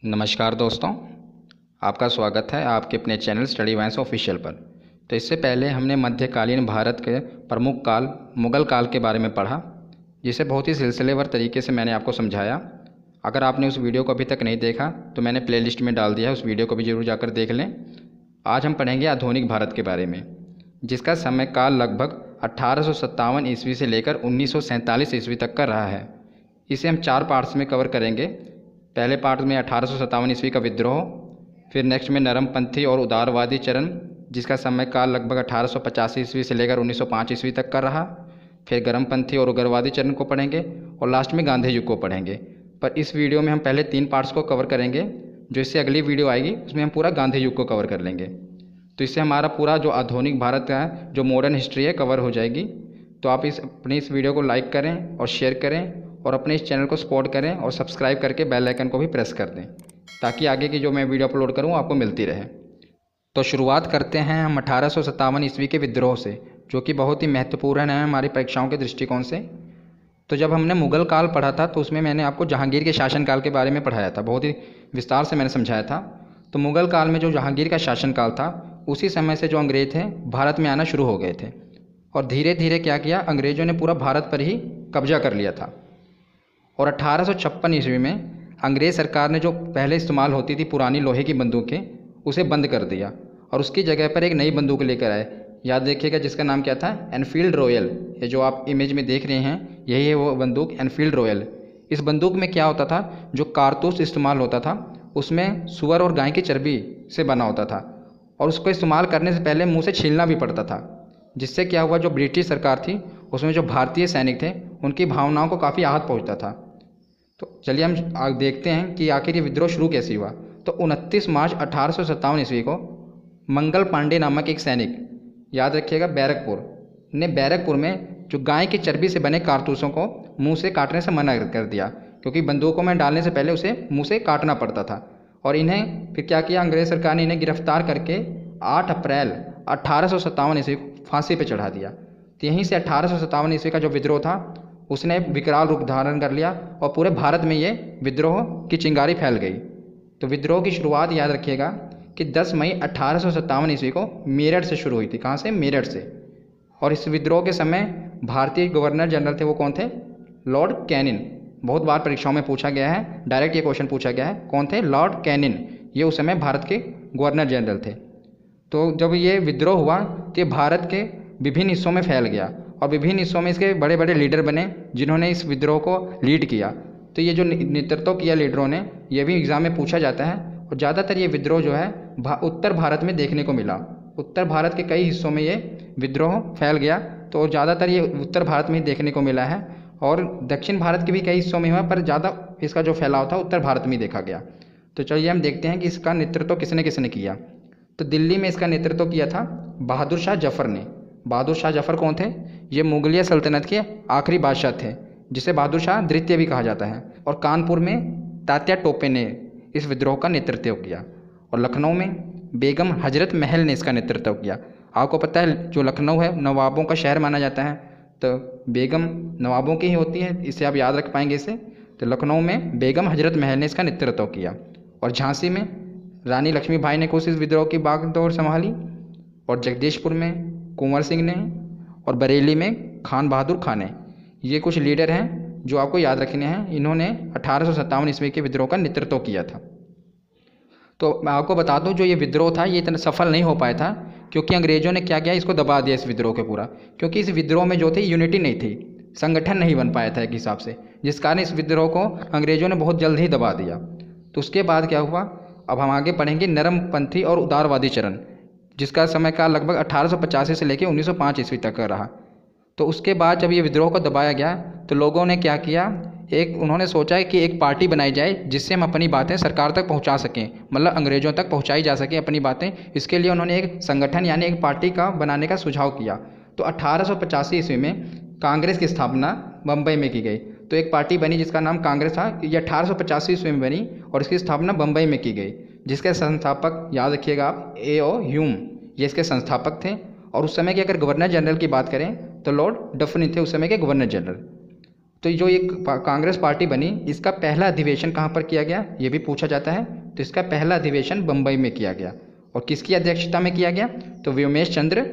नमस्कार दोस्तों, आपका स्वागत है आपके अपने चैनल स्टडी वाइन्स ऑफिशियल पर। तो इससे पहले हमने मध्यकालीन भारत के प्रमुख काल मुग़ल काल के बारे में पढ़ा, जिसे बहुत ही सिलसिलेवार तरीके से मैंने आपको समझाया। अगर आपने उस वीडियो को अभी तक नहीं देखा तो मैंने प्लेलिस्ट में डाल दिया है, उस वीडियो को भी ज़रूर जाकर देख लें। आज हम पढ़ेंगे आधुनिक भारत के बारे में, जिसका समय काल लगभग 1857 ईस्वी से लेकर 1947 ईस्वी तक का रहा है। इसे हम 4 पार्ट्स में कवर करेंगे। पहले पार्ट में 1857 ईस्वी का विद्रोह, फिर नेक्स्ट में नरमपंथी और उदारवादी चरण, जिसका समय काल लगभग 1885 ईस्वी से लेकर 1905 ईस्वी तक का रहा। फिर गर्मपंथी और उग्रवादी चरण को पढ़ेंगे और लास्ट में गांधी युग को पढ़ेंगे। पर इस वीडियो में हम पहले 3 पार्ट्स को कवर करेंगे, जो इससे अगली वीडियो आएगी उसमें हम पूरा गांधी युग को कवर कर लेंगे। तो इससे हमारा पूरा जो आधुनिक भारत का जो मॉडर्न हिस्ट्री है कवर हो जाएगी। तो आप अपनी इस वीडियो को लाइक करें और शेयर करें और अपने इस चैनल को सपोर्ट करें और सब्सक्राइब करके बेल आइकन को भी प्रेस कर दें, ताकि आगे की जो मैं वीडियो अपलोड करूँ आपको मिलती रहे। तो शुरुआत करते हैं हम 1857 ईस्वी के विद्रोह से, जो कि बहुत ही महत्वपूर्ण है हमारी परीक्षाओं के दृष्टिकोण से। तो जब हमने मुग़ल काल पढ़ा था तो उसमें मैंने आपको जहांगीर के शासनकाल के बारे में पढ़ाया था, बहुत ही विस्तार से मैंने समझाया था। तो मुग़ल काल में जो जहांगीर का शासनकाल था, उसी समय से जो अंग्रेज़ थे भारत में आना शुरू हो गए थे और धीरे धीरे क्या किया, अंग्रेज़ों ने पूरा भारत पर ही कब्जा कर लिया था। और 1856 ईस्वी में अंग्रेज़ सरकार ने जो पहले इस्तेमाल होती थी पुरानी लोहे की बंदूकें, उसे बंद कर दिया और उसकी जगह पर एक नई बंदूक लेकर आए। याद रखिएगा, जिसका नाम क्या था, एनफील्ड रॉयल। ये जो आप इमेज में देख रहे हैं, यही है वो बंदूक, एनफील्ड रॉयल। इस बंदूक में क्या होता था, जो कारतूस इस्तेमाल होता था उसमें सूअर और गाय की चर्बी से बना होता था और उसको इस्तेमाल करने से पहले मुँह से छीलना भी पड़ता था। जिससे क्या हुआ, जो ब्रिटिश सरकार थी उसमें जो भारतीय सैनिक थे उनकी भावनाओं को काफ़ी आहत पहुँचता था। तो चलिए हम देखते हैं कि आखिर ये विद्रोह शुरू कैसे हुआ। तो 29 मार्च 1857 ईस्वी को मंगल पांडे नामक एक सैनिक, याद रखिएगा बैरकपुर, ने बैरकपुर में जो गाय की चर्बी से बने कारतूसों को मुंह से काटने से मना कर दिया, क्योंकि बंदूकों में डालने से पहले उसे मुंह से काटना पड़ता था। और इन्हें फिर क्या किया, अंग्रेज़ सरकार ने इन्हें गिरफ्तार करके 8 अप्रैल 1857 ईस्वी को फांसी पर चढ़ा दिया। तो यहीं से 1857 ईस्वी का जो विद्रोह था उसने विकराल रूप धारण कर लिया और पूरे भारत में ये विद्रोह की चिंगारी फैल गई। तो विद्रोह की शुरुआत याद रखिएगा कि 10 मई 1857 ईस्वी को मेरठ से शुरू हुई थी। कहाँ से? मेरठ से। और इस विद्रोह के समय भारतीय गवर्नर जनरल थे, वो कौन थे? Lord Canning. बहुत बार परीक्षाओं में पूछा गया है, डायरेक्ट ये क्वेश्चन पूछा गया है, कौन थे? Lord Canning. ये उस समय भारत के गवर्नर जनरल थे। तो जब ये विद्रोह हुआ तो ये भारत के विभिन्न हिस्सों में फैल गया और विभिन्न हिस्सों में इसके बड़े बड़े लीडर बने, जिन्होंने इस विद्रोह को लीड किया। तो ये जो नेतृत्व किया लीडरों ने, ये भी एग्ज़ाम में पूछा जाता है। और ज़्यादातर ये विद्रोह जो है उत्तर भारत में देखने को मिला। उत्तर भारत के कई हिस्सों में ये विद्रोह फैल गया, तो ज़्यादातर ये उत्तर भारत में ही देखने को मिला है। और दक्षिण भारत के भी कई हिस्सों में हुआ, पर ज़्यादा इसका जो फैलाव था उत्तर भारत में ही देखा गया। तो चलिए हम देखते हैं कि इसका नेतृत्व किसने किसने किया। तो दिल्ली में इसका नेतृत्व किया था बहादुर शाह जफ़र ने। बहादुर शाह जफ़र कौन थे? ये मुगलिया सल्तनत के आखिरी बादशाह थे, जिसे बहादुर शाह द्वितीय भी कहा जाता है। और कानपुर में तात्या टोपे ने इस विद्रोह का नेतृत्व किया और लखनऊ में बेगम हजरत महल ने इसका नेतृत्व किया। आपको पता है जो लखनऊ है नवाबों का शहर माना जाता है, तो बेगम नवाबों की ही होती है, इसे आप याद रख पाएंगे इसे। तो लखनऊ में बेगम हजरत महल ने इसका नेतृत्व किया और झांसी में रानी लक्ष्मीबाई ने कुछ इस विद्रोह की बागडोर संभाली और जगदीशपुर में कुंवर सिंह ने और बरेली में खान बहादुर खान ने। ये कुछ लीडर हैं जो आपको याद रखने हैं। इन्होंने 1857 ईस्वी के विद्रोह का नेतृत्व किया था। तो मैं आपको बता दूं, जो ये विद्रोह था ये इतना सफल नहीं हो पाया था, क्योंकि अंग्रेज़ों ने क्या किया, इसको दबा दिया इस विद्रोह के पूरा। क्योंकि इस विद्रोह में जो थी यूनिटी नहीं थी, संगठन नहीं बन पाया था एक हिसाब से, जिस कारण इस विद्रोह को अंग्रेज़ों ने बहुत जल्द ही दबा दिया। तो उसके बाद क्या हुआ, अब हम आगे पढ़ेंगे नरमपंथी और उदारवादी चरण, जिसका समय काल लगभग 1885 से लेकर 1905 ईस्वी तक का रहा। तो उसके बाद जब ये विद्रोह को दबाया गया तो लोगों ने क्या किया, उन्होंने सोचा कि एक पार्टी बनाई जाए जिससे हम अपनी बातें सरकार तक पहुंचा सकें, मतलब अंग्रेज़ों तक पहुंचाई जा सकें अपनी बातें। इसके लिए उन्होंने एक संगठन यानी एक पार्टी का बनाने का सुझाव किया। तो 1885 ईस्वी में कांग्रेस की स्थापना बम्बई में की गई। तो एक पार्टी बनी जिसका नाम कांग्रेस था। ये 1885 ईस्वी में बनी और इसकी स्थापना बम्बई में की गई, जिसके संस्थापक याद रखिएगा आप, A.O. ह्यूम, ये इसके संस्थापक थे। और उस समय के अगर गवर्नर जनरल की बात करें तो लॉर्ड डफरिन थे उस समय के गवर्नर जनरल। तो जो एक कांग्रेस पार्टी बनी, इसका पहला अधिवेशन कहाँ पर किया गया ये भी पूछा जाता है। तो इसका पहला अधिवेशन बम्बई में किया गया। और किसकी अध्यक्षता में किया गया? तो व्योमेश चंद्र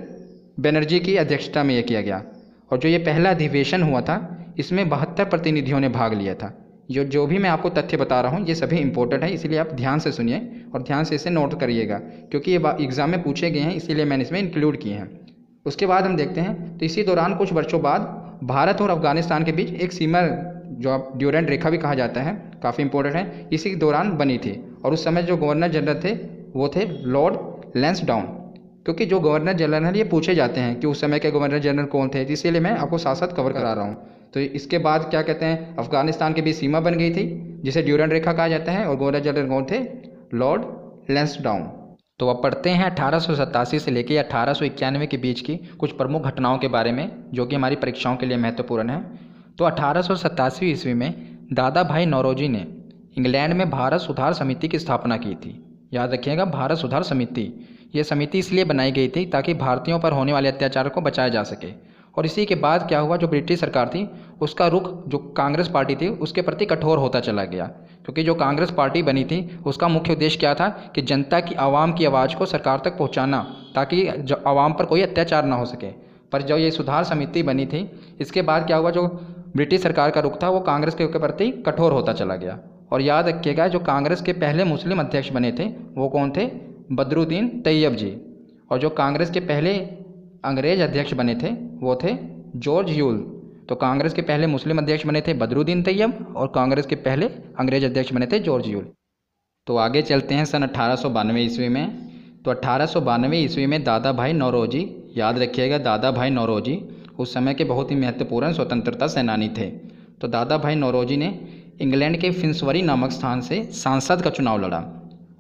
बनर्जी की अध्यक्षता में ये किया गया। और जो ये पहला अधिवेशन हुआ था, इसमें 72 प्रतिनिधियों ने भाग लिया था। जो भी मैं आपको तथ्य बता रहा हूँ ये सभी इंपॉर्टेंट है, इसीलिए आप ध्यान से सुनिए और ध्यान से इसे नोट करिएगा, क्योंकि ये एग्ज़ाम में पूछे गए हैं, इसीलिए मैंने इसमें इंक्लूड किए हैं। उसके बाद हम देखते हैं, तो इसी दौरान कुछ वर्षों बाद भारत और अफगानिस्तान के बीच एक सीमा, जो आप ड्यूरेंट रेखा भी कहा जाता है, काफ़ी इंपॉर्टेंट है, इसी दौरान बनी थी। और उस समय जो गवर्नर जनरल थे वो थे लॉर्ड लैंसडाउन, क्योंकि जो गवर्नर जनरल ये पूछे जाते हैं कि उस समय के गवर्नर जनरल कौन थे, इसीलिए मैं आपको साथ साथ कवर करा रहा हूँ। तो इसके बाद क्या कहते हैं, अफगानिस्तान के बीच सीमा बन गई थी जिसे ड्यूरेंट रेखा कहा जाता है, और गवर्नर जनरल कौन थे? लॉर्ड लैंसडाउन। तो अब पढ़ते हैं 1887 से लेकर 1891 के बीच की कुछ प्रमुख घटनाओं के बारे में, जो कि हमारी परीक्षाओं के लिए महत्वपूर्ण है। तो 1887 ईस्वी में दादा भाई नौरोजी ने इंग्लैंड में भारत सुधार समिति की स्थापना की थी। याद रखिएगा, भारत सुधार समिति। ये समिति इसलिए बनाई गई थी ताकि भारतीयों पर होने वाले अत्याचार को बचाया जा सके। और इसी के बाद क्या हुआ, जो ब्रिटिश सरकार थी उसका रुख जो कांग्रेस पार्टी थी उसके प्रति कठोर होता चला गया, क्योंकि जो कांग्रेस पार्टी बनी थी उसका मुख्य उद्देश्य क्या था कि जनता की, आवाम की आवाज़ को सरकार तक पहुंचाना, ताकि आवाम पर कोई अत्याचार ना हो सके। पर जब ये सुधार समिति बनी थी, इसके बाद क्या हुआ, जो ब्रिटिश सरकार का रुख था वो कांग्रेस के प्रति कठोर होता चला गया। और याद रखिएगा, जो कांग्रेस के पहले मुस्लिम अध्यक्ष बने थे वो कौन थे? बदरुद्दीन तैयब जी। और जो कांग्रेस के पहले अंग्रेज अध्यक्ष बने थे वो थे जॉर्ज यूल। तो कांग्रेस के पहले मुस्लिम अध्यक्ष बने थे बदरुद्दीन तैयब, और कांग्रेस के पहले अंग्रेज अध्यक्ष बने थे जॉर्ज यूल। तो आगे चलते हैं सन 1892 ईस्वी में। तो 1892 ईस्वी में दादा भाई नौरोजी, याद रखिएगा दादा भाई नौरोजी उस समय के बहुत ही महत्वपूर्ण स्वतंत्रता सेनानी थे। तो दादा भाई नौरोजी ने इंग्लैंड के फिन्सबरी नामक स्थान से सांसद का चुनाव लड़ा,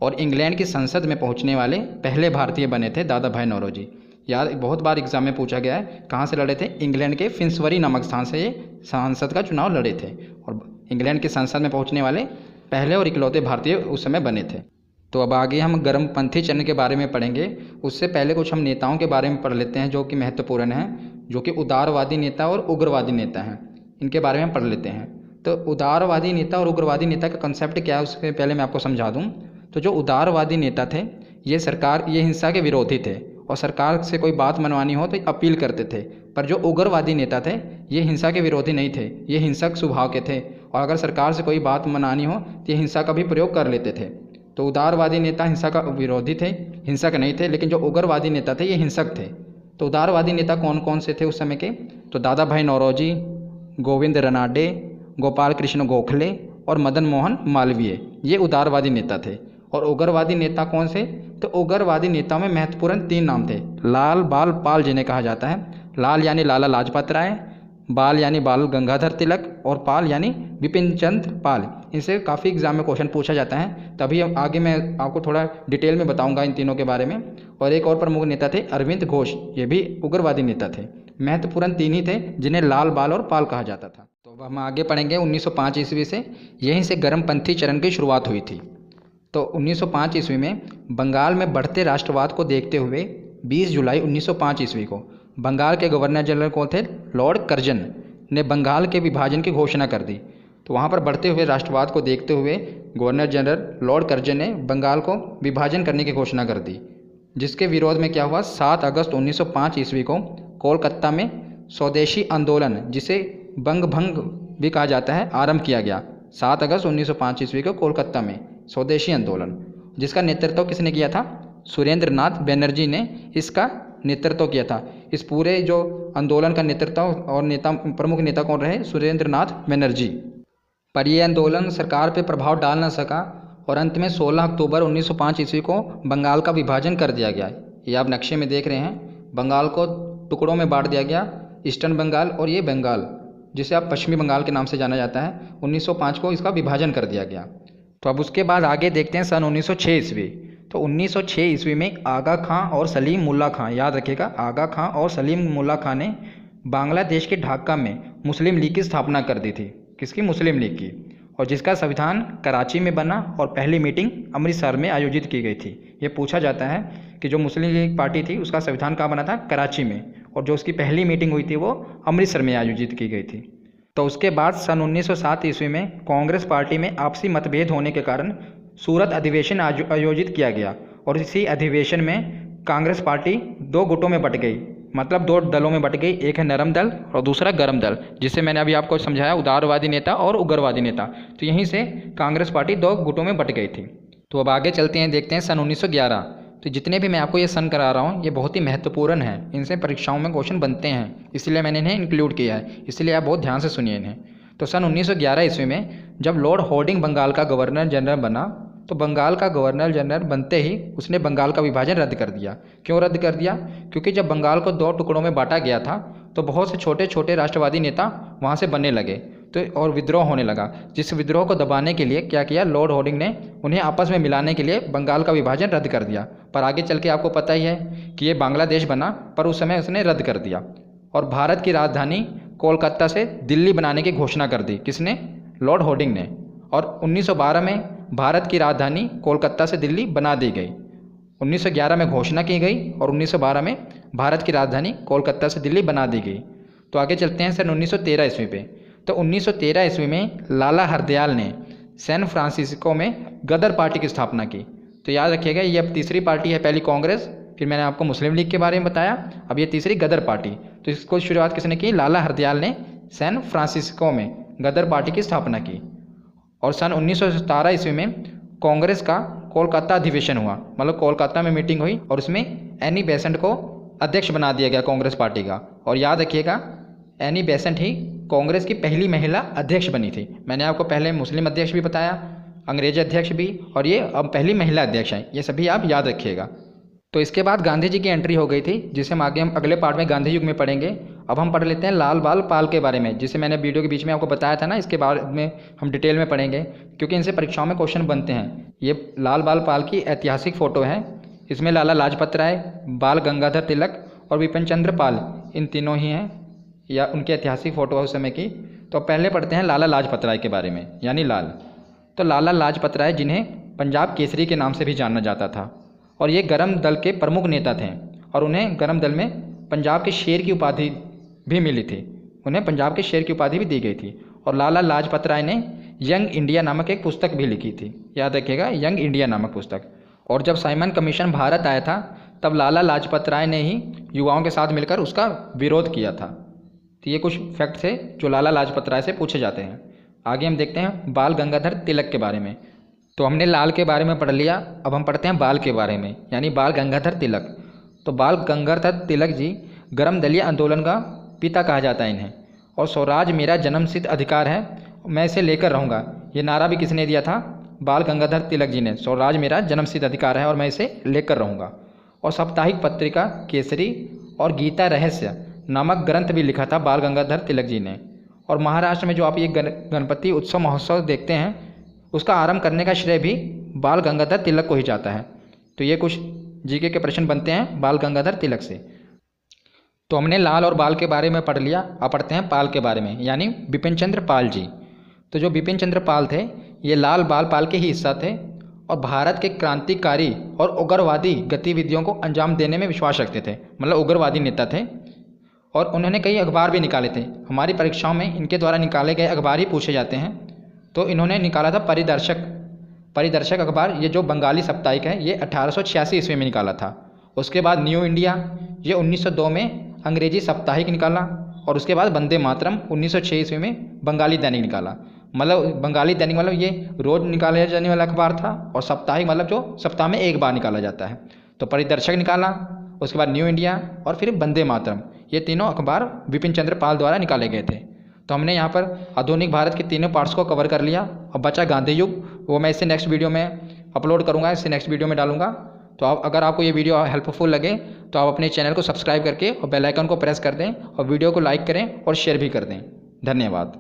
और इंग्लैंड की संसद में पहुंचने वाले पहले भारतीय बने थे दादा भाई नौरोजी। यार बहुत बार एग्जाम में पूछा गया है, कहाँ से लड़े थे? इंग्लैंड के फिन्सबरी नामक स्थान से ये सांसद का चुनाव लड़े थे, और इंग्लैंड की संसद में पहुंचने वाले पहले और इकलौते भारतीय उस समय बने थे। तो अब आगे हम गर्मपंथी चरण के बारे में पढ़ेंगे। उससे पहले कुछ हम नेताओं के बारे में पढ़ लेते हैं जो कि महत्वपूर्ण हैं, जो कि उदारवादी नेता और उग्रवादी नेता हैं। इनके बारे में पढ़ लेते हैं। तो उदारवादी नेता और उग्रवादी नेता का कंसेप्ट क्या है उससे पहले मैं आपको समझा दूँ। तो जो उदारवादी नेता थे ये हिंसा के विरोधी थे, और सरकार से कोई बात मनवानी हो तो अपील करते थे। पर जो उग्रवादी नेता थे ये हिंसा के विरोधी नहीं थे, ये हिंसक स्वभाव के थे, और अगर सरकार से कोई बात मनानी हो तो ये हिंसा का भी प्रयोग कर लेते थे। तो उदारवादी नेता हिंसा का विरोधी थे, हिंसक नहीं थे, लेकिन जो उग्रवादी नेता थे ये हिंसक थे। तो उदारवादी नेता कौन कौन से थे उस समय के? तो दादा भाई नौरोजी, गोविंद रनाडे, गोपाल कृष्ण गोखले और मदन मोहन मालवीय, ये उदारवादी नेता थे। और उग्रवादी नेता कौन से? तो उग्रवादी नेताओं में महत्वपूर्ण 3 नाम थे। लाल बाल पाल जिन्हें कहा जाता है। लाल यानी लाला लाजपत राय, बाल यानी बाल गंगाधर तिलक, और पाल यानी विपिन चंद्र पाल। इनसे काफ़ी एग्जाम में क्वेश्चन पूछा जाता है, तभी आगे मैं आपको थोड़ा डिटेल में बताऊंगा इन तीनों के बारे में। और एक और प्रमुख नेता थे अरविंद घोष, ये भी उग्रवादी नेता थे। महत्वपूर्ण 3 ही थे जिन्हें लाल बाल और पाल कहा जाता था। तो अब हम आगे पढ़ेंगे 1905 ईस्वी से। यहीं से गर्मपंथी चरण की शुरुआत हुई थी। तो 1905 ईस्वी में बंगाल में बढ़ते राष्ट्रवाद को देखते हुए 20 जुलाई 1905 ईस्वी को बंगाल के गवर्नर जनरल कौन थे? लॉर्ड कर्जन ने बंगाल के विभाजन की घोषणा कर दी। तो वहाँ पर बढ़ते हुए राष्ट्रवाद को देखते हुए गवर्नर जनरल लॉर्ड कर्जन ने बंगाल को विभाजन करने की घोषणा कर दी, जिसके विरोध में क्या हुआ? 7 अगस्त 1905 ईस्वी को कोलकाता में स्वदेशी आंदोलन, जिसे बंग भंग भी कहा जाता है, आरंभ किया गया। 7 अगस्त 1905 ईस्वी को कोलकाता में स्वदेशी आंदोलन, जिसका नेतृत्व किसने किया था? सुरेंद्र नाथ बनर्जी ने इसका नेतृत्व किया था। इस पूरे जो आंदोलन का नेतृत्व और प्रमुख नेता कौन रहे? सुरेंद्र नाथ बनर्जी। पर यह आंदोलन सरकार पर प्रभाव डाल न सका, और अंत में 16 अक्टूबर 1905 ईस्वी को बंगाल का विभाजन कर दिया गया। ये आप नक्शे में देख रहे हैं, बंगाल को टुकड़ों में बांट दिया गया, ईस्टर्न बंगाल और ये बंगाल, जिसे आप पश्चिमी बंगाल के नाम से जाना जाता है। 1905 को इसका विभाजन कर दिया गया। तो अब उसके बाद आगे देखते हैं सन 1906 ईस्वी। तो 1906 ईस्वी में आगा खां और सलीम मुल्ला खां, याद रखिएगा, आगा खां और सलीम मुल्ला खां ने बांग्लादेश के ढाका में मुस्लिम लीग की स्थापना कर दी थी। किसकी? मुस्लिम लीग की। और जिसका संविधान कराची में बना, और पहली मीटिंग अमृतसर में आयोजित की गई थी। ये पूछा जाता है कि जो मुस्लिम लीग पार्टी थी उसका संविधान कहाँ बना था? कराची में, और जो उसकी पहली मीटिंग हुई थी वो अमृतसर में आयोजित की गई थी। तो उसके बाद सन 1907 ईस्वी में कांग्रेस पार्टी में आपसी मतभेद होने के कारण सूरत अधिवेशन आयोजित किया गया और इसी अधिवेशन में कांग्रेस पार्टी दो गुटों में बट गई, मतलब दो दलों में बट गई। एक है नरम दल और दूसरा गरम दल, जिसे मैंने अभी आपको समझाया, उदारवादी नेता और उग्रवादी नेता। तो यहीं से कांग्रेस पार्टी दो गुटों में बट गई थी। तो अब आगे चलते हैं, देखते हैं सन 1911। तो जितने भी मैं आपको ये सन करा रहा हूँ ये बहुत ही महत्वपूर्ण है, इनसे परीक्षाओं में क्वेश्चन बनते हैं, इसलिए मैंने इन्हें इंक्लूड किया है, इसलिए आप बहुत ध्यान से सुनिए इन्हें। तो सन 1911 ईस्वी में जब लॉर्ड हॉर्डिंग बंगाल का गवर्नर जनरल बना, तो बंगाल का गवर्नर जनरल बनते ही उसने बंगाल का विभाजन रद्द कर दिया। क्यों रद्द कर दिया? क्योंकि जब बंगाल को दो टुकड़ों में बांटा गया था तो बहुत से छोटे छोटे राष्ट्रवादी नेता वहाँ से बनने लगे, तो और विद्रोह होने लगा। जिस विद्रोह को दबाने के लिए क्या किया, लॉर्ड हॉर्डिंग ने उन्हें आपस में मिलाने के लिए बंगाल का विभाजन रद्द कर दिया। पर आगे चल के आपको पता ही है कि ये बांग्लादेश बना, पर उस समय उसने रद्द कर दिया और भारत की राजधानी कोलकाता से दिल्ली बनाने की घोषणा कर दी। किसने? लॉर्ड हॉर्डिंग ने। और 1912 में भारत की राजधानी कोलकाता से दिल्ली बना दी गई। 1911 में घोषणा की गई और 1912 में भारत की राजधानी कोलकाता से दिल्ली बना दी गई। तो आगे चलते हैं सन 1913 ईस्वी पे। तो 1913 ईस्वी में लाला हरदयाल ने सैन फ्रांसिस्को में गदर पार्टी की स्थापना की। तो याद रखिएगा, ये अब तीसरी पार्टी है, पहली कांग्रेस, फिर मैंने आपको मुस्लिम लीग के बारे में बताया, अब ये तीसरी गदर पार्टी। तो इसको शुरुआत किसने की? लाला हरदयाल ने सैन फ्रांसिस्को में गदर पार्टी की स्थापना की। और सन 1917 ईस्वी में कांग्रेस का कोलकाता अधिवेशन हुआ, मतलब कोलकाता में मीटिंग हुई और उसमें एनी बेसेंट को अध्यक्ष बना दिया गया कांग्रेस पार्टी का। और याद रखिएगा, एनी बेसेंट ही कांग्रेस की पहली महिला अध्यक्ष बनी थी। मैंने आपको पहले मुस्लिम अध्यक्ष भी बताया, अंग्रेज अध्यक्ष भी, और ये अब पहली महिला अध्यक्ष हैं, ये सभी आप याद रखिएगा। तो इसके बाद गांधी जी की एंट्री हो गई थी, जिसे हम अगले पार्ट में गांधी युग में पढ़ेंगे। अब हम पढ़ लेते हैं लाल बाल पाल के बारे में, जिसे मैंने वीडियो के बीच में आपको बताया था ना, इसके बारे में हम डिटेल में पढ़ेंगे क्योंकि इनसे परीक्षाओं में क्वेश्चन बनते हैं। ये लाल बाल पाल की ऐतिहासिक फ़ोटो है, इसमें लाला लाजपत राय, बाल गंगाधर तिलक और विपिन चंद्र पाल, इन तीनों ही हैं, या उनकी ऐतिहासिक फ़ोटो है उस समय की। तो पहले पढ़ते हैं लाला लाजपत राय के बारे में, यानी लाल। तो लाला लाजपत राय, जिन्हें पंजाब केसरी के नाम से भी जाना जाता था, और ये गरम दल के प्रमुख नेता थे और उन्हें गरम दल में पंजाब के शेर की उपाधि भी मिली थी, उन्हें पंजाब के शेर की उपाधि भी दी गई थी। और लाला लाजपत राय ने यंग इंडिया नामक एक पुस्तक भी लिखी थी, याद रखिएगा, यंग इंडिया नामक पुस्तक। और जब साइमन कमीशन भारत आया था तब लाला लाजपत राय ने ही युवाओं के साथ मिलकर उसका विरोध किया था। तो ये कुछ फैक्ट थे जो लाला लाजपत राय से पूछे जाते हैं। आगे हम देखते हैं बाल गंगाधर तिलक के बारे में। तो हमने लाल के बारे में पढ़ लिया, अब हम पढ़ते हैं बाल के बारे में, यानी बाल गंगाधर तिलक। तो बाल गंगाधर तिलक जी गरम दलीय आंदोलन का पिता कहा जाता है इन्हें। और स्वराज मेरा जन्मसिद्ध अधिकार है, मैं इसे लेकर रहूँगा, ये नारा भी किसने दिया था? बाल गंगाधर तिलक जी ने। स्वराज मेरा जन्मसिद्ध अधिकार है और मैं इसे लेकर रहूँगा। और साप्ताहिक पत्रिका केसरी और गीता रहस्य नामक ग्रंथ भी लिखा था बाल गंगाधर तिलक जी ने। और महाराष्ट्र में जो आप ये गणपति उत्सव महोत्सव देखते हैं, उसका आरंभ करने का श्रेय भी बाल गंगाधर तिलक को ही जाता है। तो ये कुछ जीके के प्रश्न बनते हैं बाल गंगाधर तिलक से। तो हमने लाल और बाल के बारे में पढ़ लिया, अब पढ़ते हैं पाल के बारे में, यानी बिपिन चंद्र पाल जी। तो जो बिपिन चंद्र पाल थे, ये लाल बाल पाल के ही हिस्सा थे और भारत के क्रांतिकारी और उग्रवादी गतिविधियों को अंजाम देने में विश्वास रखते थे, मतलब उग्रवादी नेता थे। और उन्होंने कई अखबार भी निकाले थे, हमारी परीक्षाओं में इनके द्वारा निकाले गए अखबार ही पूछे जाते हैं। तो इन्होंने निकाला था परिदर्शक अखबार, ये जो बंगाली साप्ताहिक है, ये 1886 ईस्वी में निकाला था। उसके बाद न्यू इंडिया, ये 1902 में अंग्रेजी साप्ताहिक निकाला। और उसके बाद वंदे मातरम 1906 ईस्वी में बंगाली दैनिक निकाला। मतलब बंगाली दैनिक मतलब ये रोज़ निकाला जाने वाला अखबार था, और साप्ताहिक मतलब जो सप्ताह में एक बार निकाला जाता है। तो परिदर्शक निकाला, उसके बाद न्यू इंडिया और फिर वंदे मातरम, ये तीनों अखबार बिपिन चंद्र पाल द्वारा निकाले गए थे। तो हमने यहाँ पर आधुनिक भारत के तीनों पार्ट्स को कवर कर लिया। अब बचा गांधी युग, वो मैं इसे नेक्स्ट वीडियो में अपलोड करूँगा, इसे नेक्स्ट वीडियो में डालूंगा। तो आप अगर आपको ये वीडियो हेल्पफुल लगे तो आप अपने चैनल को सब्सक्राइब करके और बेल आइकन को प्रेस कर दें और वीडियो को लाइक करें और शेयर भी कर दें। धन्यवाद।